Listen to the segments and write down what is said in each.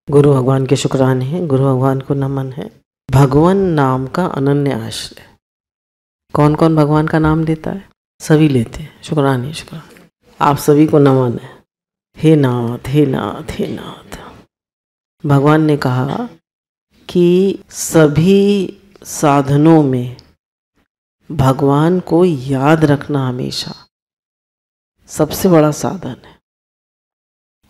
गुरु भगवान के शुक्राने हैं, गुरु भगवान को नमन है। भगवान नाम का अनन्य आश्रय। कौन कौन भगवान का नाम लेता है? सभी लेते हैं। शुक्राने शुक्राने। आप सभी को नमन है। हे नाथ हे नाथ हे नाथ। भगवान ने कहा कि सभी साधनों में भगवान को याद रखना हमेशा सबसे बड़ा साधन है।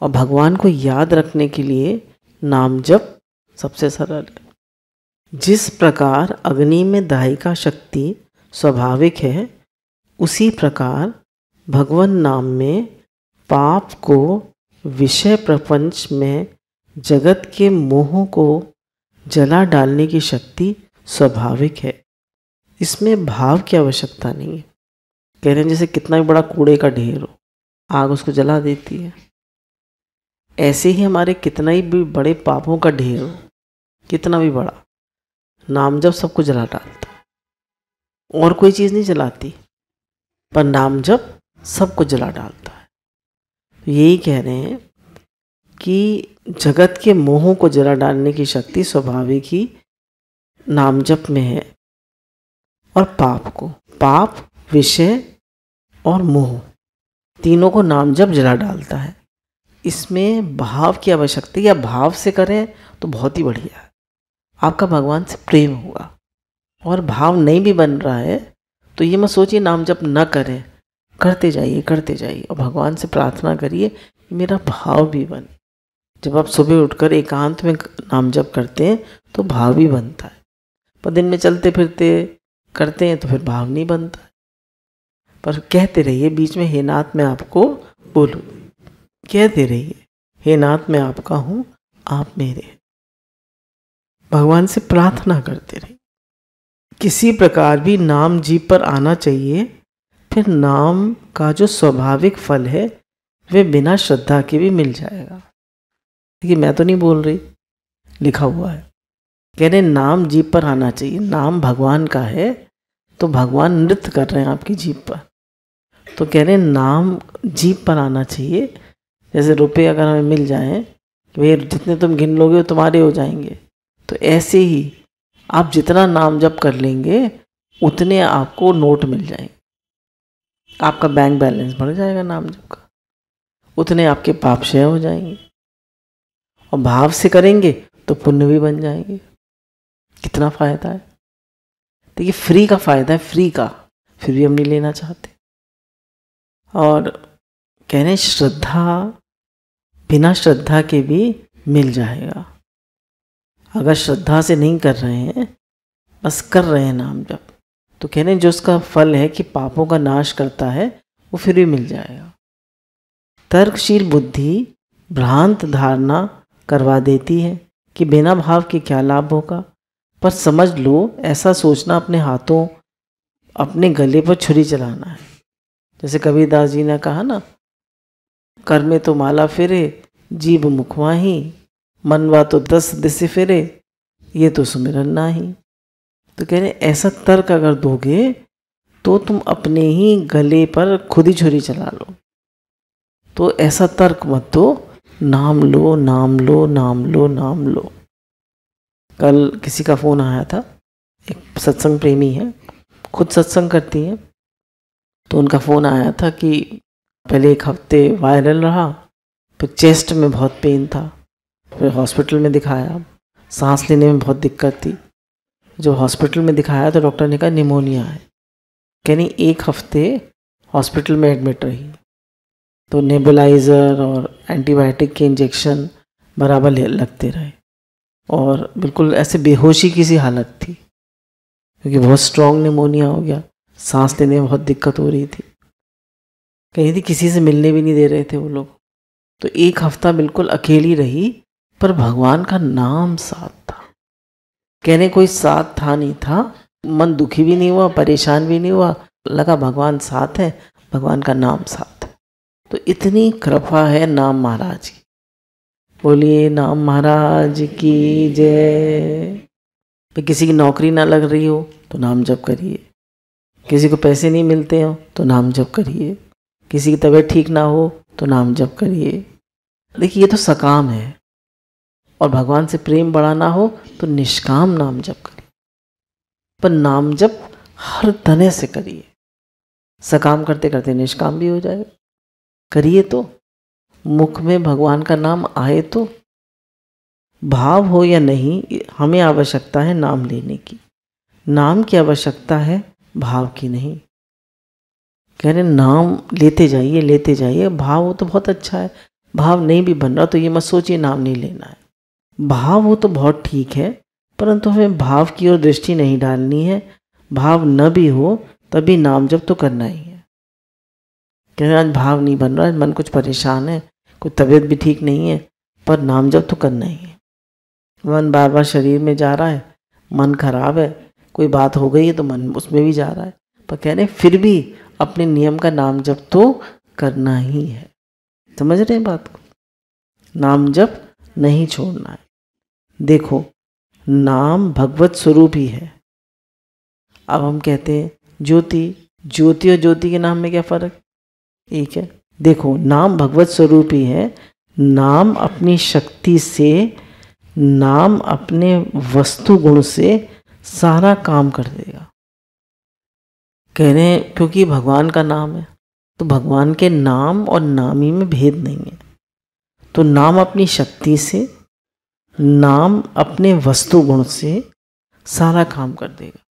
और भगवान को याद रखने के लिए नाम जप सबसे सरल है। जिस प्रकार अग्नि में दाहिका शक्ति स्वाभाविक है, उसी प्रकार भगवान नाम में पाप को, विषय प्रपंच में जगत के मोह को जला डालने की शक्ति स्वाभाविक है। इसमें भाव की आवश्यकता नहीं है। कह रहे हैं जैसे कितना भी बड़ा कूड़े का ढेर हो, आग उसको जला देती है। ऐसे ही हमारे कितना ही भी बड़े पापों का ढेर हो, कितना भी बड़ा, नाम जप सबको जला डालता है। और कोई चीज़ नहीं जलाती, पर नाम जप सबको जला डालता है। तो यही कह रहे हैं कि जगत के मोहों को जला डालने की शक्ति स्वाभाविक ही नाम जप में है। और पाप को, पाप, विषय और मोह, तीनों को नाम जप जला डालता है। इसमें भाव की आवश्यकता, या भाव से करें तो बहुत ही बढ़िया है। आपका भगवान से प्रेम होगा। और भाव नहीं भी बन रहा है तो ये मत सोचिए नाम जप न करें, करते जाइए करते जाइए। और भगवान से प्रार्थना करिए कि मेरा भाव भी बने। जब आप सुबह उठकर एकांत में नाम जप करते हैं तो भाव भी बनता है। पर दिन में चलते फिरते करते हैं तो फिर भाव नहीं बनता है। पर कहते रहिए बीच में, हे नाथ मैं आपको बोलूँ, कहते रहिए हे नाथ मैं आपका हूँ, आप मेरे। भगवान से प्रार्थना करते रहिए। किसी प्रकार भी नाम जीभ पर आना चाहिए। फिर नाम का जो स्वाभाविक फल है वे बिना श्रद्धा के भी मिल जाएगा। देखिए मैं तो नहीं बोल रही, लिखा हुआ है। कह रहे नाम जीभ पर आना चाहिए। नाम भगवान का है तो भगवान नृत्य कर रहे हैं आपकी जीभ पर। तो कह रहे नाम जीभ पर आना चाहिए। जैसे रुपए अगर हमें मिल जाएं कि भैया जितने तुम गिन लोगे वो तुम्हारे हो जाएंगे, तो ऐसे ही आप जितना नाम जप कर लेंगे उतने आपको नोट मिल जाएंगे। आपका बैंक बैलेंस बढ़ जाएगा नाम जप का, उतने आपके पाप क्षय हो जाएंगे। और भाव से करेंगे तो पुण्य भी बन जाएंगे। कितना फायदा है। देखिए फ्री का फायदा है, फ्री का, फिर भी हम नहीं लेना चाहते। और कह रहे श्रद्धा, बिना श्रद्धा के भी मिल जाएगा। अगर श्रद्धा से नहीं कर रहे हैं, बस कर रहे हैं नाम जप, तो कह रहे हैं जो उसका फल है कि पापों का नाश करता है, वो फिर भी मिल जाएगा। तर्कशील बुद्धि भ्रांत धारणा करवा देती है कि बिना भाव के क्या लाभ होगा। पर समझ लो, ऐसा सोचना अपने हाथों, अपने गले पर छुरी चलाना है। जैसे कबीरदास जी ने कहा ना, कर में तो माला फिरे, जीभ मुखवा ही, मनवा तो 10 दिशे फिरे, ये तो सुमिरन नाही। तो कह रहे ऐसा तर्क अगर दोगे तो तुम अपने ही गले पर खुद ही छुरी चला लो। तो ऐसा तर्क मत दो, नाम लो नाम लो नाम लो नाम लो। कल किसी का फ़ोन आया था, एक सत्संग प्रेमी है, खुद सत्संग करती हैं। तो उनका फ़ोन आया था कि पहले 1 हफ्ते वायरल रहा, फिर चेस्ट में बहुत पेन था, फिर हॉस्पिटल में दिखाया, सांस लेने में बहुत दिक्कत थी। जब हॉस्पिटल में दिखाया तो डॉक्टर ने कहा निमोनिया है। यानी 1 हफ्ते हॉस्पिटल में एडमिट रही। तो नेबुलाइज़र और एंटीबायोटिक के इंजेक्शन बराबर लगते रहे, और बिल्कुल ऐसे बेहोशी की सी हालत थी, क्योंकि बहुत स्ट्रॉन्ग निमोनिया हो गया। सांस लेने में बहुत दिक्कत हो रही थी। कहीं थी किसी से मिलने भी नहीं दे रहे थे वो लोग। तो 1 हफ्ता बिल्कुल अकेली रही, पर भगवान का नाम साथ था। कहने कोई साथ था नहीं था, मन दुखी भी नहीं हुआ, परेशान भी नहीं हुआ, लगा भगवान साथ है, भगवान का नाम साथ है। तो इतनी कृपा है नाम महाराज की। बोलिए नाम महाराज की जय। किसी की नौकरी ना लग रही हो तो नाम जप करिए, किसी को पैसे नहीं मिलते हो तो नाम जप करिए, किसी की तबीयत ठीक ना हो तो नाम जप करिए। देखिए ये तो सकाम है, और भगवान से प्रेम बढ़ाना हो तो निष्काम नाम जप करिए, पर नाम जप हर तरह से करिए। सकाम करते करते निष्काम भी हो जाएगा। करिए तो, मुख में भगवान का नाम आए तो, भाव हो या नहीं, हमें आवश्यकता है नाम लेने की। नाम की आवश्यकता है, भाव की नहीं। कह रहे नाम लेते जाइए, भाव हो तो बहुत अच्छा है। भाव नहीं भी बन रहा तो ये मत सोचिए नाम नहीं लेना है। भाव हो तो बहुत ठीक है, परंतु हमें भाव की ओर दृष्टि नहीं डालनी है। भाव न भी हो तभी नाम जप तो करना ही है। कह रहे आज भाव नहीं बन रहा, मन कुछ परेशान है, कोई तबीयत भी ठीक नहीं है, पर नाम जप तो करना ही है। मन बार बार शरीर में जा रहा है, मन खराब है, कोई बात हो गई है तो मन उसमें भी जा रहा है, पर कह रहे फिर भी अपने नियम का नाम जप तो करना ही है। समझ रहे हैं बात को? नाम जप नहीं छोड़ना है। देखो नाम भगवत स्वरूप ही है। अब हम कहते हैं ज्योति, ज्योति और ज्योति के नाम में क्या फर्क? एक है। देखो नाम भगवत स्वरूप ही है। नाम अपनी शक्ति से, नाम अपने वस्तु गुण से सारा काम कर देगा। कह रहे हैं क्योंकि भगवान का नाम है, तो भगवान के नाम और नामी में भेद नहीं है। तो नाम अपनी शक्ति से, नाम अपने वस्तु गुण से सारा काम कर देगा।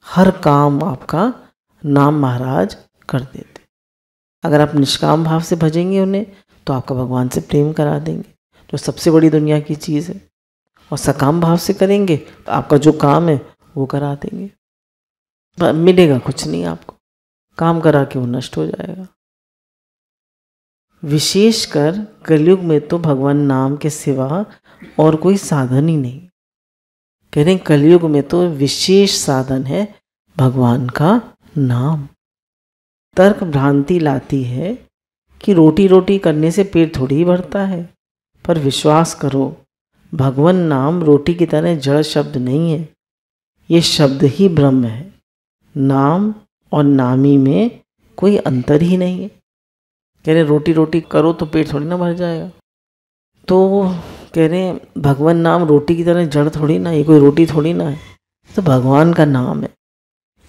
हर काम आपका नाम महाराज कर देते। अगर आप निष्काम भाव से भजेंगे उन्हें तो आपका भगवान से प्रेम करा देंगे, जो सबसे बड़ी दुनिया की चीज़ है। और सकाम भाव से करेंगे तो आपका जो काम है वो करा देंगे। मिलेगा कुछ नहीं आपको, काम करा के वो नष्ट हो जाएगा। विशेषकर कलयुग में तो भगवान नाम के सिवा और कोई साधन ही नहीं। कह रहे हैं कलयुग में तो विशेष साधन है भगवान का नाम। तर्क भ्रांति लाती है कि रोटी रोटी करने से पेट थोड़ी ही भरता है, पर विश्वास करो भगवान नाम रोटी की तरह जड़ शब्द नहीं है, ये शब्द ही ब्रह्म है। नाम और नामी में कोई अंतर ही नहीं है। कह रहे रोटी रोटी करो तो पेट थोड़ी ना भर जाएगा। तो कह रहे हैं भगवान नाम रोटी की तरह जड़ थोड़ी ना, ये कोई रोटी थोड़ी ना है, तो भगवान का नाम है।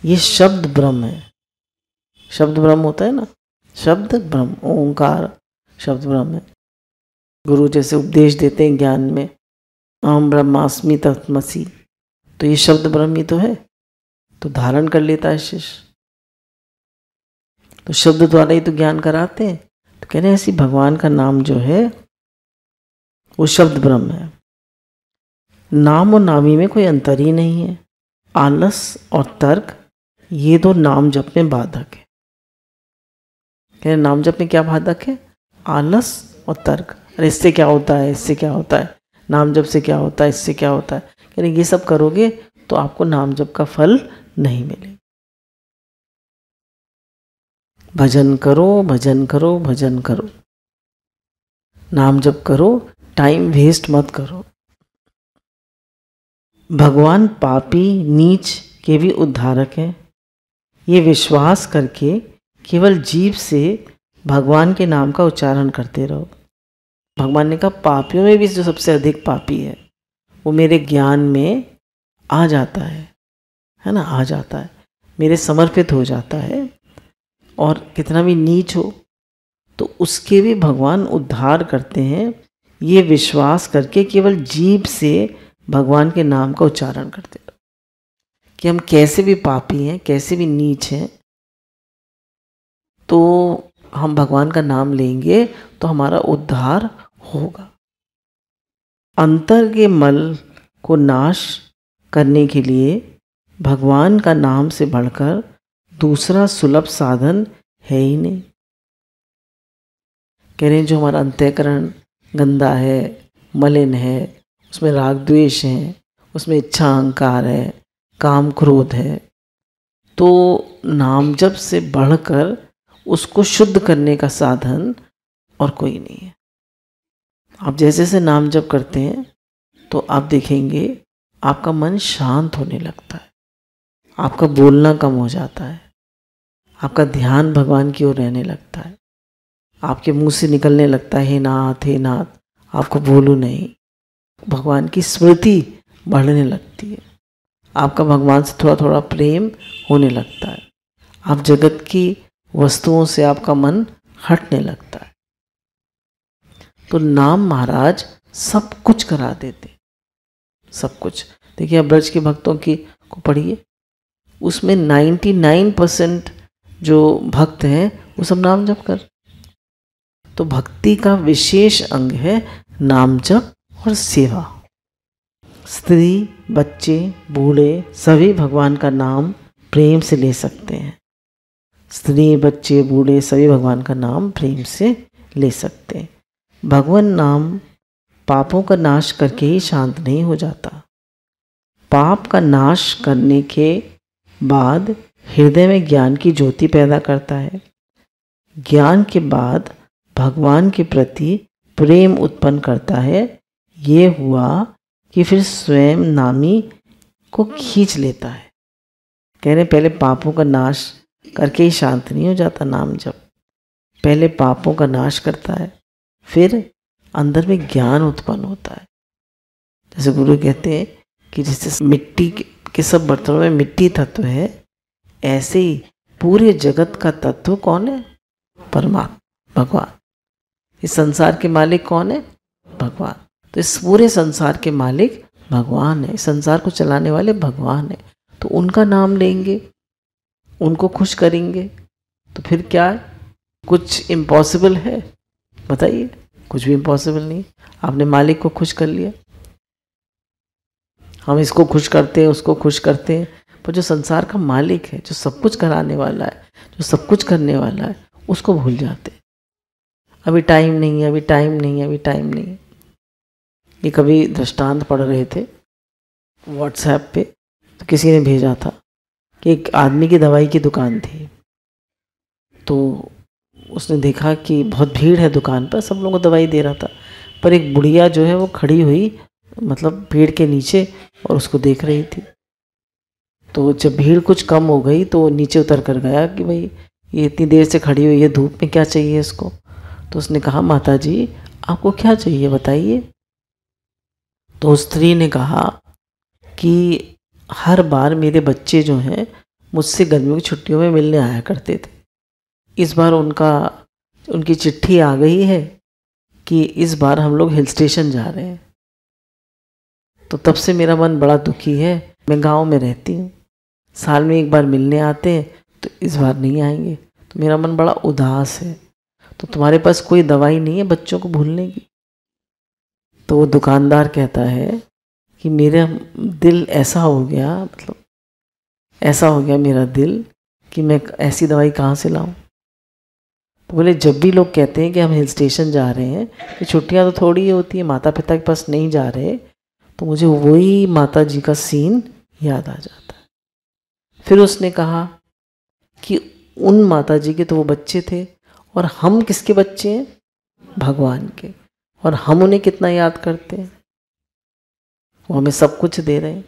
ये शब्द ब्रह्म है। शब्द ब्रह्म होता है ना, शब्द ब्रह्म, ओंकार शब्द ब्रह्म है। गुरु जैसे उपदेश देते हैं ज्ञान में, अहम ब्रह्मास्मि तत्त्वमसि, तो ये शब्द ब्रह्म ही तो है, तो धारण कर लेता है शिष्य। तो शब्द द्वारा ही तो ज्ञान कराते हैं। तो कह रहे हैं ऐसी भगवान का नाम जो है वो शब्द ब्रह्म है। नाम और नामी में कोई अंतर ही नहीं है। आलस और तर्क ये दो नाम जप में बाधक है। कह रहे नाम जप में क्या बाधक है? आलस और तर्क। अरे इससे क्या होता है, इससे क्या होता है, नाम जप से क्या होता है, इससे क्या होता है। कह रहे ये सब करोगे तो आपको नाम जप का फल नहीं मिलेगा। भजन करो, भजन करो, भजन करो, नाम जप करो, टाइम वेस्ट मत करो। भगवान पापी नीच के भी उद्धारक हैं। ये विश्वास करके केवल जीभ से भगवान के नाम का उच्चारण करते रहो। भगवान ने कहा पापियों में भी जो सबसे अधिक पापी है वो मेरे ज्ञान में आ जाता है ना, आ जाता है, मेरे समर्पित हो जाता है। और कितना भी नीच हो तो उसके भी भगवान उद्धार करते हैं, ये विश्वास करके केवल जीभ से भगवान के नाम का उच्चारण करते रहो। कि हम कैसे भी पापी हैं, कैसे भी नीच हैं, तो हम भगवान का नाम लेंगे तो हमारा उद्धार होगा। अंतर के मल को नाश करने के लिए भगवान का नाम से बढ़कर दूसरा सुलभ साधन है ही नहीं। कह रहे हैं जो हमारा अंतःकरण गंदा है, मलिन है, उसमें राग द्वेष है, उसमें इच्छा अहंकार है, काम क्रोध है, तो नाम जप से बढ़कर उसको शुद्ध करने का साधन और कोई नहीं है। आप जैसे जैसे नाम जप करते हैं तो आप देखेंगे आपका मन शांत होने लगता है, आपका बोलना कम हो जाता है, आपका ध्यान भगवान की ओर रहने लगता है, आपके मुंह से निकलने लगता है हे नाथ हे नाथ, आपको बोलूँ नहीं, भगवान की स्मृति बढ़ने लगती है, आपका भगवान से थोड़ा थोड़ा प्रेम होने लगता है, आप जगत की वस्तुओं से आपका मन हटने लगता है। तो नाम महाराज सब कुछ करा देते, सब कुछ। देखिए अब ब्रज के भक्तों की को पढ़िए, उसमें 99% जो भक्त हैं वो सब नाम जप कर। तो भक्ति का विशेष अंग है नाम जप और सेवा। स्त्री, बच्चे, बूढ़े सभी भगवान का नाम प्रेम से ले सकते हैं। स्त्री, बच्चे, बूढ़े सभी भगवान का नाम प्रेम से ले सकते हैं। भगवान नाम पापों का नाश करके ही शांत नहीं हो जाता। पाप का नाश करने के बाद हृदय में ज्ञान की ज्योति पैदा करता है। ज्ञान के बाद भगवान के प्रति प्रेम उत्पन्न करता है। ये हुआ कि फिर स्वयं नामी को खींच लेता है। कह रहे पहले पापों का नाश करके ही शांत नहीं हो जाता नाम जप, पहले पापों का नाश करता है, फिर अंदर में ज्ञान उत्पन्न होता है। जैसे गुरु कहते हैं कि जैसे मिट्टी के सब बर्तनों में मिट्टी तत्व है, ऐसे ही पूरे जगत का तत्व कौन है? परमात्मा, भगवान। इस संसार के मालिक कौन है? भगवान। तो इस पूरे संसार के मालिक भगवान है, इस संसार को चलाने वाले भगवान है। तो उनका नाम लेंगे, उनको खुश करेंगे, तो फिर क्या है? कुछ इम्पॉसिबल है? बताइए, कुछ भी इम्पॉसिबल नहीं। आपने मालिक को खुश कर लिया। हम इसको खुश करते हैं, उसको खुश करते हैं, पर जो संसार का मालिक है, जो सब कुछ कराने वाला है, जो सब कुछ करने वाला है, उसको भूल जाते। अभी टाइम नहीं है, अभी टाइम नहीं है, अभी टाइम नहीं है। ये कभी दृष्टांत पढ़ रहे थे व्हाट्सएप पे, तो किसी ने भेजा था कि एक आदमी की दवाई की दुकान थी, तो उसने देखा कि बहुत भीड़ है दुकान पर, सब लोगों को दवाई दे रहा था, पर एक बुढ़िया जो है वो खड़ी हुई मतलब पेड़ के नीचे और उसको देख रही थी। तो जब भीड़ कुछ कम हो गई तो नीचे उतर कर गया कि भाई ये इतनी देर से खड़ी हुई है धूप में, क्या चाहिए इसको? तो उसने कहा माता जी आपको क्या चाहिए बताइए। तो स्त्री ने कहा कि हर बार मेरे बच्चे जो हैं मुझसे गर्मियों की छुट्टियों में मिलने आया करते थे, इस बार उनकी चिट्ठी आ गई है कि इस बार हम लोग हिल स्टेशन जा रहे हैं। तो तब से मेरा मन बड़ा दुखी है। मैं गांव में रहती हूँ, साल में एक बार मिलने आते हैं, तो इस बार नहीं आएंगे, तो मेरा मन बड़ा उदास है। तो तुम्हारे पास कोई दवाई नहीं है बच्चों को भूलने की? तो वो दुकानदार कहता है कि मेरा दिल ऐसा हो गया, मतलब ऐसा हो गया मेरा दिल कि मैं ऐसी दवाई कहाँ से लाऊं। तो बोले जब भी लोग कहते हैं कि हम हिल स्टेशन जा रहे हैं, तो छुट्टियां तो थोड़ी ही होती है, माता पिता के पास नहीं जा रहे, तो मुझे वही माता जी का सीन याद आ जाता है। फिर उसने कहा कि उन माता जी के तो वो बच्चे थे, और हम किसके बच्चे हैं? भगवान के। और हम उन्हें कितना याद करते हैं। वो हमें सब कुछ दे रहे हैं,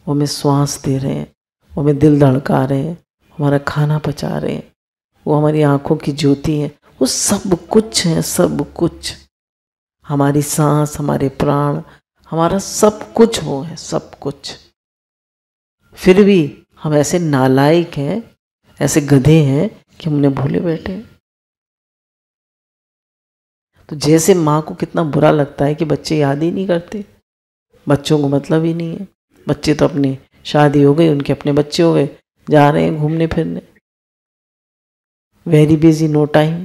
वो हमें श्वास दे रहे हैं, वो हमें दिल धड़का रहे हैं, हमारा खाना पचा रहे हैं, वो हमारी आंखों की ज्योति है, वो सब कुछ है, सब कुछ। हमारी सांस, हमारे प्राण, हमारा सब कुछ वो है, सब कुछ। फिर भी हम ऐसे नालायक हैं, ऐसे गधे हैं कि हम उन्हें भूले बैठे हैं। तो जैसे माँ को कितना बुरा लगता है कि बच्चे याद ही नहीं करते, बच्चों को मतलब ही नहीं है, बच्चे तो अपनी शादी हो गई, उनके अपने बच्चे हो गए, जा रहे हैं घूमने फिरने, वेरी बिजी, नो टाइम।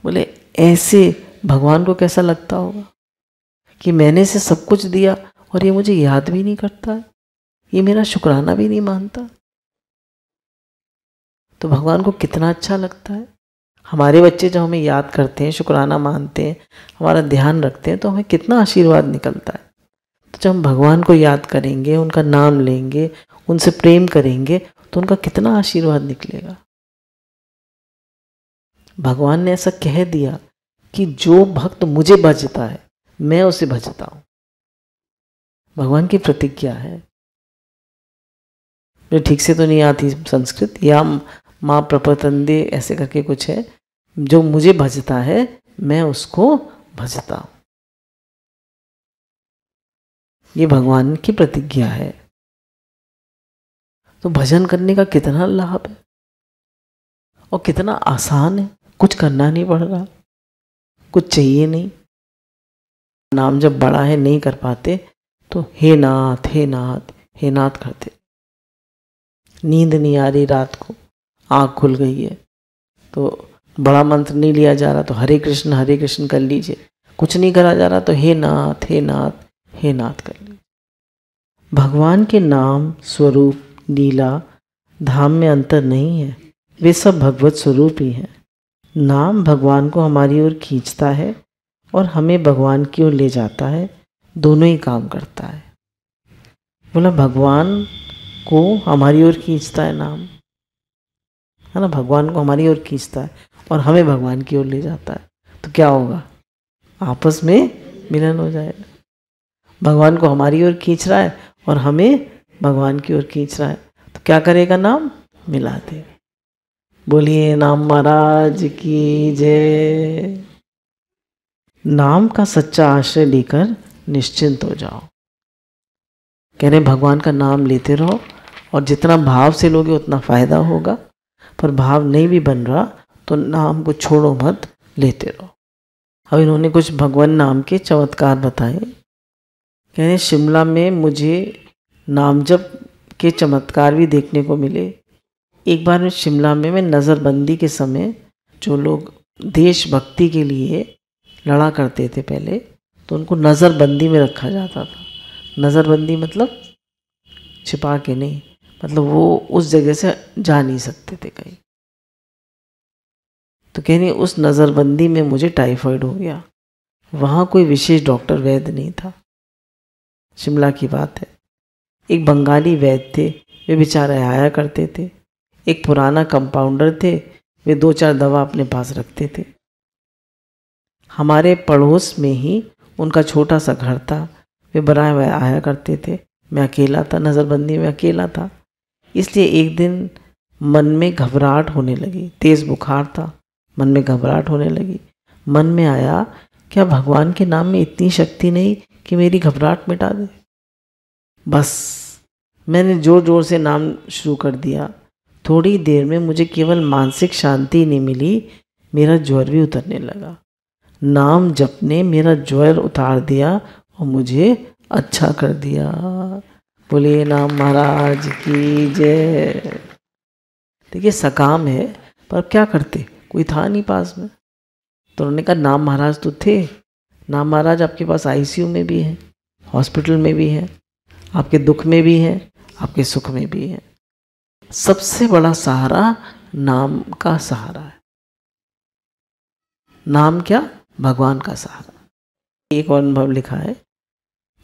बोले ऐसे भगवान को कैसा लगता होगा कि मैंने इसे सब कुछ दिया और ये मुझे याद भी नहीं करता है, ये मेरा शुक्राना भी नहीं मानता। तो भगवान को कितना अच्छा लगता है। हमारे बच्चे जब हमें याद करते हैं, शुक्राना मानते हैं, हमारा ध्यान रखते हैं, तो हमें कितना आशीर्वाद निकलता है। तो जब हम भगवान को याद करेंगे, उनका नाम लेंगे, उनसे प्रेम करेंगे, तो उनका कितना आशीर्वाद निकलेगा। भगवान ने ऐसा कह दिया कि जो भक्त मुझे भजता है मैं उसे भजता हूं। भगवान की प्रतिज्ञा है। मुझे ठीक से तो नहीं आती संस्कृत, या माँ प्रपतंदे ऐसे करके कुछ है। जो मुझे भजता है मैं उसको भजता हूं। ये भगवान की प्रतिज्ञा है। तो भजन करने का कितना लाभ है और कितना आसान है। कुछ करना नहीं पड़ रहा, कुछ चाहिए नहीं। नाम जब बड़ा है नहीं कर पाते तो हे नाथ हे नाथ हे नाथ करते। नींद नहीं आ रही रात को, आँख खुल गई है तो बड़ा मंत्र नहीं लिया जा रहा तो हरे कृष्ण कर लीजिए। कुछ नहीं करा जा रहा तो हे नाथ हे नाथ हे नाथ कर लीजिए। भगवान के नाम, स्वरूप, लीला, धाम में अंतर नहीं है, वे सब भगवत स्वरूप ही हैं। नाम भगवान को हमारी ओर खींचता है और हमें भगवान की ओर ले जाता है, दोनों ही काम करता है। बोला भगवान को हमारी ओर खींचता है नाम, है ना, भगवान को हमारी ओर खींचता है और हमें भगवान की ओर ले जाता है। तो क्या होगा, आपस में मिलन हो जाएगा। भगवान को हमारी ओर खींच रहा है और हमें भगवान की ओर खींच रहा है, तो क्या करेगा, नाम मिला दे। बोलिए नाम महाराज की जय। नाम का सच्चा आश्रय लेकर निश्चिंत हो जाओ। कह रहे भगवान का नाम लेते रहो और जितना भाव से लोगे उतना फायदा होगा, पर भाव नहीं भी बन रहा तो नाम को छोड़ो मत, लेते रहो। अब इन्होंने कुछ भगवान नाम के चमत्कार बताए। कह रहे शिमला में मुझे नाम जप के चमत्कार भी देखने को मिले। एक बार में शिमला में मैं नज़रबंदी के समय जो लोग देशभक्ति के लिए लड़ा करते थे पहले, तो उनको नज़रबंदी में रखा जाता था। नज़रबंदी मतलब छिपा के नहीं, मतलब वो उस जगह से जा नहीं सकते थे कहीं। तो कह रही उस नज़रबंदी में मुझे टाइफाइड हो गया। वहाँ कोई विशेष डॉक्टर वैद्य नहीं था, शिमला की बात है। एक बंगाली वैद्य थे, वे बेचारे आया करते थे। एक पुराना कंपाउंडर थे, वे 2-4 दवा अपने पास रखते थे। हमारे पड़ोस में ही उनका छोटा सा घर था, वे बराए हुए आया करते थे। मैं अकेला था, नज़रबंदी में अकेला था, इसलिए एक दिन मन में घबराहट होने लगी। तेज़ बुखार था, मन में घबराहट होने लगी। मन में आया क्या भगवान के नाम में इतनी शक्ति नहीं कि मेरी घबराहट मिटा दे। बस मैंने जोर जोर से नाम शुरू कर दिया। थोड़ी देर में मुझे केवल मानसिक शांति नहीं मिली, मेरा ज्वर भी उतरने लगा। नाम जपने मेरा ज्वर उतार दिया और मुझे अच्छा कर दिया। बोलिए नाम महाराज की जय। देखिए सकाम है, पर क्या करते, कोई था नहीं पास में। तो उन्होंने कहा नाम महाराज तो थे, नाम महाराज आपके पास आईसीयू में भी हैं, हॉस्पिटल में भी हैं, आपके दुख में भी हैं, आपके सुख में भी हैं। सबसे बड़ा सहारा नाम का सहारा है। नाम क्या, भगवान का सहारा। एक और अनुभव लिखा है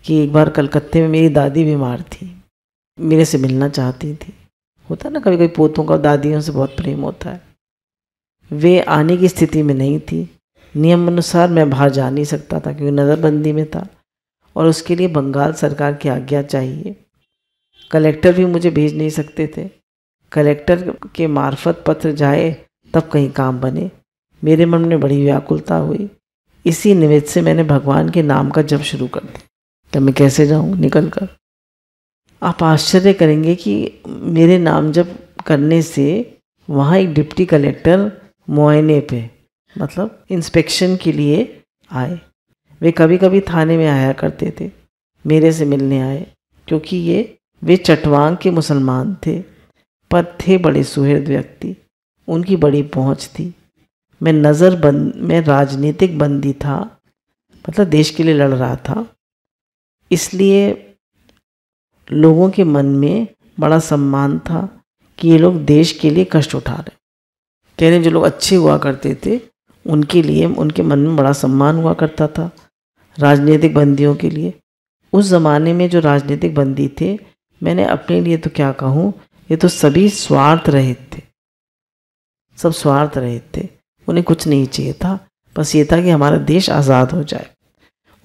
कि एक बार कलकत्ते में मेरी दादी बीमार थी, मेरे से मिलना चाहती थी। होता है ना कभी कभी पोतों का दादियों से बहुत प्रेम होता है। वे आने की स्थिति में नहीं थी। नियम अनुसार मैं बाहर जा नहीं सकता था क्योंकि नज़रबंदी में था और उसके लिए बंगाल सरकार की आज्ञा चाहिए। कलेक्टर भी मुझे भेज नहीं सकते थे। कलेक्टर के मार्फत पत्र जाए तब कहीं काम बने। मेरे मन में बड़ी व्याकुलता हुई। इसी निमित्त से मैंने भगवान के नाम का जप शुरू कर दिया। तब मैं कैसे जाऊँ निकल कर। आप आश्चर्य करेंगे कि मेरे नाम जप करने से वहाँ एक डिप्टी कलेक्टर मुआयने पे, मतलब इंस्पेक्शन के लिए आए। वे कभी कभी थाने में आया करते थे, मेरे से मिलने आए, क्योंकि वे चटवांग के मुसलमान थे, पर थे बड़े सुहृद व्यक्ति। उनकी बड़ी पहुंच थी। मैं राजनीतिक बंदी था, मतलब देश के लिए लड़ रहा था, इसलिए लोगों के मन में बड़ा सम्मान था कि ये लोग देश के लिए कष्ट उठा रहे। कह रहे जो लोग अच्छे हुआ करते थे उनके लिए उनके मन में बड़ा सम्मान हुआ करता था। राजनीतिक बंदियों के लिए, उस ज़माने में जो राजनीतिक बंदी थे, मैंने अपने लिए तो क्या कहूँ, ये तो सभी स्वार्थ रहित थे, सब स्वार्थ रहित थे। उन्हें कुछ नहीं चाहिए था, बस ये था कि हमारा देश आज़ाद हो जाए।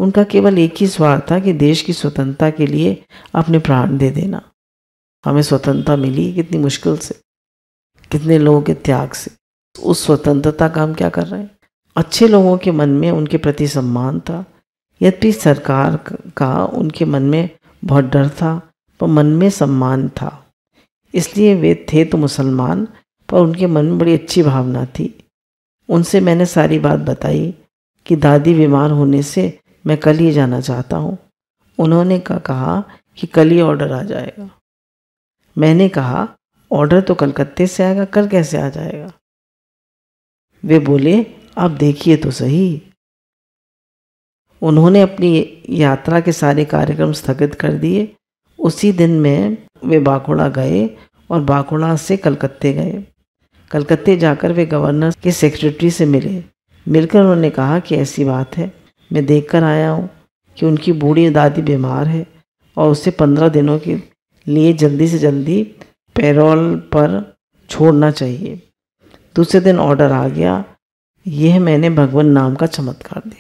उनका केवल एक ही स्वार्थ था कि देश की स्वतंत्रता के लिए अपने प्राण दे देना। हमें स्वतंत्रता मिली कितनी मुश्किल से, कितने लोगों के त्याग से। उस स्वतंत्रता का हम क्या कर रहे हैं, अच्छे लोगों के मन में उनके प्रति सम्मान था। यद्यपि सरकार का उनके मन में बहुत डर था, पर मन में सम्मान था। इसलिए वे थे तो मुसलमान, पर उनके मन में बड़ी अच्छी भावना थी। उनसे मैंने सारी बात बताई कि दादी बीमार होने से मैं कल ही जाना चाहता हूँ। उन्होंने कहा कि कल ही ऑर्डर आ जाएगा। मैंने कहा, ऑर्डर तो कलकत्ते से आएगा, कल कैसे आ जाएगा? वे बोले, आप देखिए तो सही। उन्होंने अपनी यात्रा के सारे कार्यक्रम स्थगित कर दिए। उसी दिन में वे बाकुड़ा गए और बाकुड़ा से कलकत्ते गए। कलकत्ते जाकर वे गवर्नर के सेक्रेटरी से मिले। मिलकर उन्होंने कहा कि ऐसी बात है, मैं देखकर आया हूँ कि उनकी बूढ़ी दादी बीमार है और उसे 15 दिनों के लिए जल्दी से जल्दी पैरोल पर छोड़ना चाहिए। दूसरे दिन ऑर्डर आ गया। यह मैंने भगवान नाम का चमत्कार देखा।